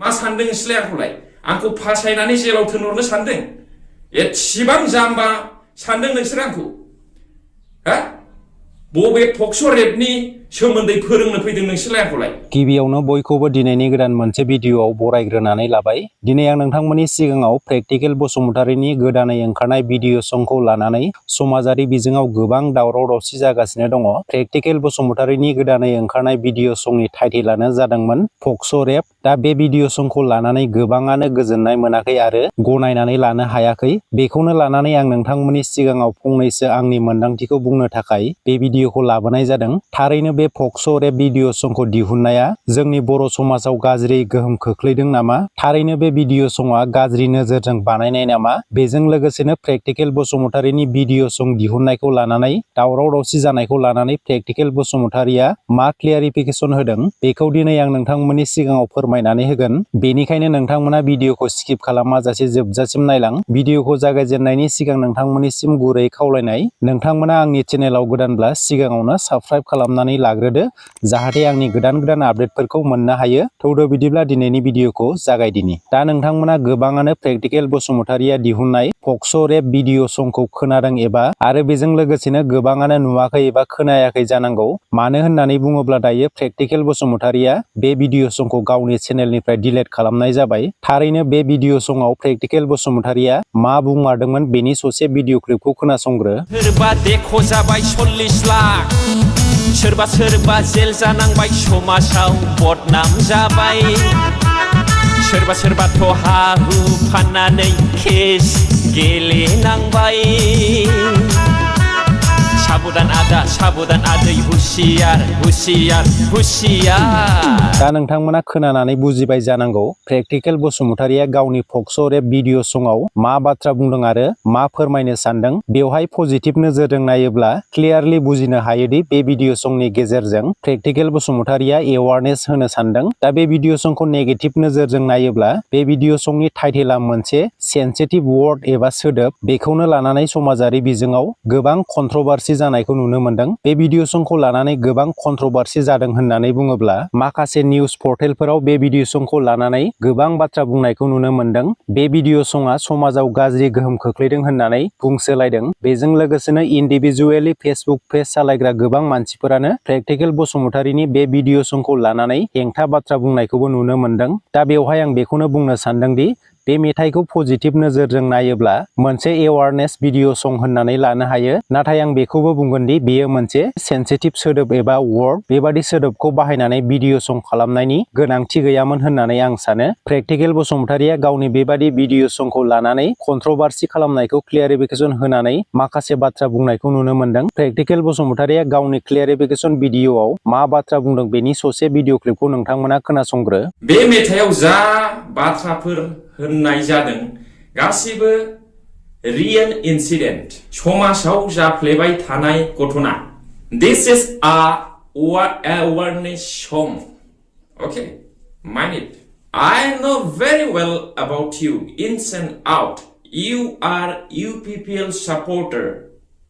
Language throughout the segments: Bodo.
मा सानदों नोंसोरलाय आंखौलाय आंखौ फासायनानै जेलाव थोनहरनो सानदों एसेबां जाम्बा सानदों नोंसोर आंखौ हा बबे पक्स' रेपनि सोमोन्दै फोरोंनो फैदों नोंसोरलाय आंखौलाय गिबियावनो बयखौबो दिनैनि गोदान मोनसे भिडिअआव बरायग्रोनानै लाबाय। दिनै आं नोंथांमोननि सिगाङाव प्रेक्टिकेल बसुमतारीनि गोदानै ओंखारनाय भिडिअ संखौ लानानै समाजारि बिजोङाव गोबां दावराव दावसि जागासिनो दङ। प्रेक्टिकेल बसुमतारीनि गोदानै ओंखारनाय भिडिअ संनि टाइटेलानो जादोंमोन पक्स' रेप। दा बे भिडिअ संखौ लानानै गोबाङानो गोजोननाय मोनाखै आरो गनायनानै लानो हायाखै। बेखौनो लानानै आं नोंथांमोननि सिगाङाव फंनैसो आंनि मोन्दांथिखौ बुंनो थाखाय बे भिडिअखौ लाबोनाय जादों। थारैनो बे पक्स' रेप भिडिअ संखौ दिहुननाया जोंनि बर' समाजाव गाज्रि गोहोम खोख्लैदों नामा? थारैनो बे भिडिअ सङा गाज्रि नोजोरजों बानायनाय नामा? बेजों लोगोसेनो प्रेक्टिकेल बसुमतारीनि भिडिअ सं दिहुननायखौ लानानै दावराव दावसि जानायखौ लानानै प्रेक्टिकेल बसुमतारीया मा क्लियारिफिकेसन होदों बेखौ दिनै आं नोंथांमोननि सिगाङाव फोरमायनानै होगोन। बेनिखायनो नोंथांमोना भिडिअखौ स्किप खालामाजासे जोबजासिम नायलां। भिडिअखौ जागायजेननायनि सिगां नोंथांमोननिसिम गुरै खावलायनाय, नोंथांमोना आंनि चेनेलाव गोदानब्ला सिगाङावनो साबस्क्राइब खालामनानै लाग्रोदो जाहाथे आंनि गोदान आपडेटफोरखौ मोननो हायो। थौदो बिदिब्ला दिनैनि भिडिअखौ जागायदिनि। दा नोंथांमोना गोबाङानो प्रेक्टिकेल बसुमतारीया दिहुननाय पक्स' रेप भिडिअ संखौ खोनादों एबा आरो बेजों लोगोसेनो गोबाङानो नुवाखै एबा खोनायाखै जानांगौ। मानो होननानै बुङोब्ला दायो प्रेक्टिकेल बसुमतारीया बे भिडिअ संखौ गावनि चेनेलनिफ्राय डिलीट खालामनाय जाबाय। थारैनो बे भिडिअ संआव प्रेक्टिकेल बसुमतारीया मा बुंमारदोंमोन बेनि ससे भिडिअ क्लिपखौ खोनासंग्रो। सोरबा देख' जाबाय 40 लाख, सोरबा सोरबा जेल जानांबाय, समाजाव बदनाम जाबाय, सोरबा सोरबाथ' हा हु फाननानै केस गेलेनांबाय। साबधान आदा साबधान आदै, हुसियार हुसियार हुसियार। दा नोंथांमोना खोनानानै बुजिबाय जानांगौ प्रेक्टिकेल बसुमतारीया गावनि पक्स' रेप भिडिअ संआव मा बाथ्रा बुंदों आरो मा फोरमायनो सानदों। बेवहाय पजिटिभ नोजोरजों नायोब्ला क्लियारलि बुजिनो हायोदि बे भिडिअ संनि गेजेरजों प्रेक्टिकेल बसुमतारीया एवारनेस होनो सानदों। दा बे भिडिअ संखौ नेगेटिभ नोजोरजों नायोब्ला बे भिडिअ संनि टाइटेला मोनसे सेन्सिटिभ वर्ड एबा सोदोब, बेखौनो लानानै समाजारि बिजोङाव गोबां कन्ट्रभार्सि जानायखौ नुनो मोनदों। बे भिडिअ संखौ लानानै गोबां कन्ट्रभार्सि जादों होननानै बुङोब्ला माखासे निउस पर्टेलफोराव बे भिडिअ संखौ लानानै गोबां बाथ्रा बुंनायखौ नुनो मोनदों। बे भिडिअ सङा समाजाव गाज्रि गोहोम खोख्लैदों होननानै बुंसोलायदों। बेजों लोगोसेनो इन्डिभिजुवेलि फेसबुक पेज सालायग्रा गोबां मानसिफोरानो प्रेक्टिकेल बसुमतारीनि बे भिडिअ संखौ लानानै हेंथा बाथ्रा बुंनायखौबो नुनो मोनदों। दा बेवहाय आं बेखौनो बुंनो सानदोंदि बे मेथाइखौ पजिटिभ नोजोरजों नायोब्ला मोनसे एवारनेस भिडिअ सं होननानै लानो हायो। नाथाय आं बेखौबो बुंगोन दि बेयो मोनसे सेन्सिटिभ सोदोब एबा वर्ड। बेबादि सोदोबखौ बाहायनानै भिडिअ सं खालामनायनि गोनांथि गैयामोन होननानै आं सानो। प्रेक्टिकेल बसुमतारीया गावनि बेबादि भिडिअ संखौ लानानै कन्ट्रभार्सि खालामनायखौ क्लियारिफिकेसन होनानै माखासे बाथ्रा बुंनायखौ नुनो मोनदों। प्रेक्टिकेल बसुमतारीया गावनि क्लियारिफिकेसन भिडिअआव मा बाथ्रा बुंदों बेनि ससे भिडिअ क्लिपखौ नोंथांमोना खोनासंग्रो। बे मेथाइयाव जा बाथ्राफोर होननाय जादों गासिबो रियेल इन्सिडेन्ट, समाजाव जाफ्लेबाय थानाय घटना। दिस इज आ awareness song. Okay, mind it. I know very well about you, ins and out. You are UPPL supporter,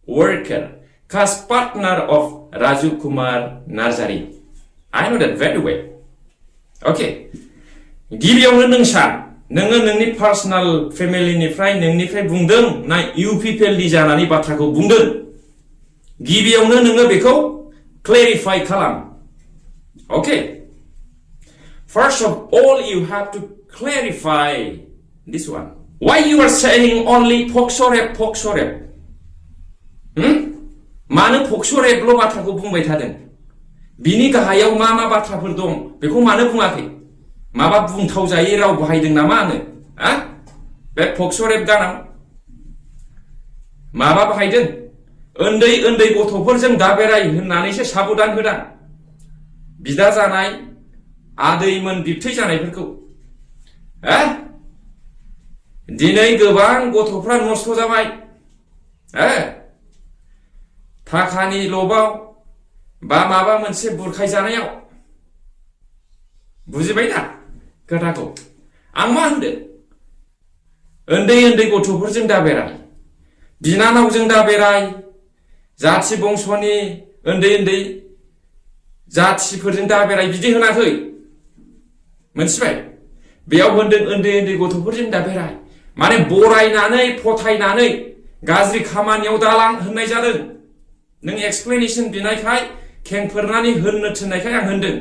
worker, cast partner of Raju Kumar Narzari. I know that very well. Okay. गिबियावनो नोङो नोंनि पार्सनेल फेमिलिनिफ्राय नोंनिफ्राय बुंदों ना UPPL नि जानानै बाथ्राखौ बुंदों? गिबियावनो नोङो बेखौ क्लेरिफाइ खालाम। Okay. First of all, you have to clarify this one. Why you are saying only pokso rap? मानो pokso rap ल' बाथ्राखौ बुंबाय थादों? बिनि गाहायाव मा बाथ्राफोर दं बेखौ मानो बुङाखै? माबा बुंथाव जायै राव बाहायदों नामा आङो? बे pokso rap गानाव माबा बाहायदों? उन्दै गथ'फोरजों दाबेराय होननानैसो साबधान होदां। बिदा जानाय, आदैमोन, बिबथै जानायफोरखौ। दिनै गोबां गथ'फ्रा नस्थ' जाबाय। थाखानि लबाव बा माबा मोनसे बुरखाय जानायाव। बुजिबाय ना खोथाखौ? आं मा होनदों? उन्दै गथ'फोरजों दाबेराय, बिनानावजों दाबेराय, जाथि बंस'नि उन्दै जाथिफोरजों दाबेराय बिदि होनाखै। मोनथिबाय? बेयाव होनदों उन्दै उन्दै गथ'फोरजों दा बेराय माने बरायनानै फोथायनानै गाज्रि खामानियाव दालां होननाय जादों नों एक्सप्लेनेशन बिनायखाय खेंफोरनानै होननो थिननायखाय आं होनदों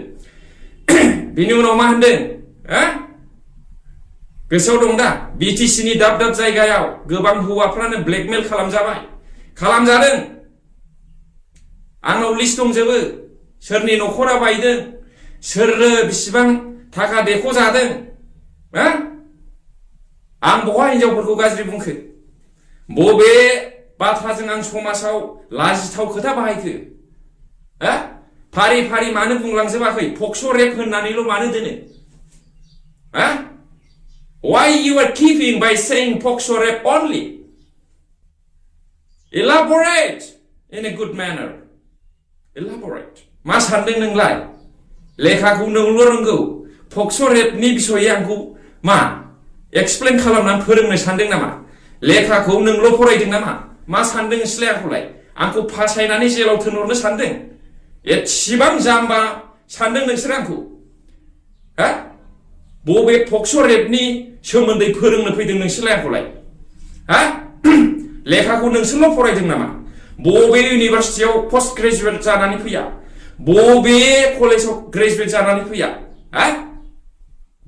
बिनि उनाव मा होनदों गोसोआव दं दा BTC नि दाब दाब जायगायाव गोबां हौवाफ्रानो ब्लेकमेल खालामजादों आंनाव लिस्ट दंजोबो सोरनि नखरा बायदों सोरनो बिसिबां थाखा देख'जादों आं बहा हिनजावफोरखौ गाज्रि बुंखो बबे बाथ्राजों आं समाजाव लाजिथाव खोथा बाहायखो फारि फारि मानो बुंलांजोबाखै पक्स' रेप होननानैल' मानो दोनो Why you are keeping by saying pokso rape only? Elaborate in a good manner. Elaborate. मा सानदों नोंलाय लेखाखौ नोंल' रोंगौ पक्स' रेपनि बिसयै आंखौ मा एक्सप्लेन खालामनानै फोरोंनो सानदों नामा लेखाखौ नोंल' फरायदों नामा मा सानदों नोंसोरलाय आंखौ फासायनानै जेलाव थोनहरनो सानदों एसेबां जाम्बा सानदों नोंसोर आंखौ बबे पक्स' रेपनि सोमोन्दै फोरोंनो फैदों नोंसोरलाय आंखौलाय लेखाखौ नोंसोरल' फरायदों नामा बबे इउनिभार्सिटियाव पोस्ट ग्रेजुवेट जानानै फैया बबे कलेजाव ग्रेजुवेट जानानै फैया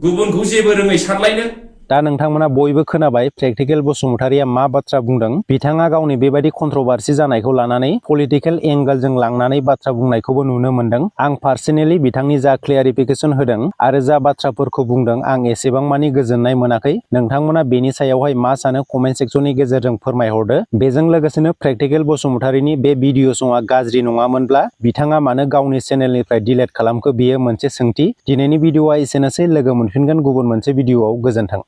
गुबुनखौ जेबो रोङै सानलायनो दा नोंथांमोना बयबो खोनाबाय प्रेक्टिकेल बसुमतारिया मा बाथ्रा बुंदों बिथाङा गावनि बेबायदि कन्ट्रोभार्सि जानायखौ लानानै पलिटिकल एंगलजों लांनानै बाथ्रा बुंनायखौबो नुनो मोनदों आं पार्सनेलि बिथांनि जा क्लियारिफिकेशन होदों आरो जा बाथ्राफोरखौ बुंदों आं एसेबां मानि गोजोननाय मोनाखै नोंथांमोना बेनि सायावहाय मा सानो कमेन्ट सेक्शननि गेजेरजों फोरमायहरदो बेजों लोगोसेनो प्रेक्टिकेल बसुमतारिनि बे भिडिअ सङा गाज्रि नङामोनब्ला बिथाङा मानो गावनि चेनेलनिफ्राय डिलीट खालामखो बियो मोनसे सोंथि दिनैनि भिडिअआ एसेनोसै लोगो मोनफिनगोन गुबुन मोनसे भिडिअआव गोजोन्थों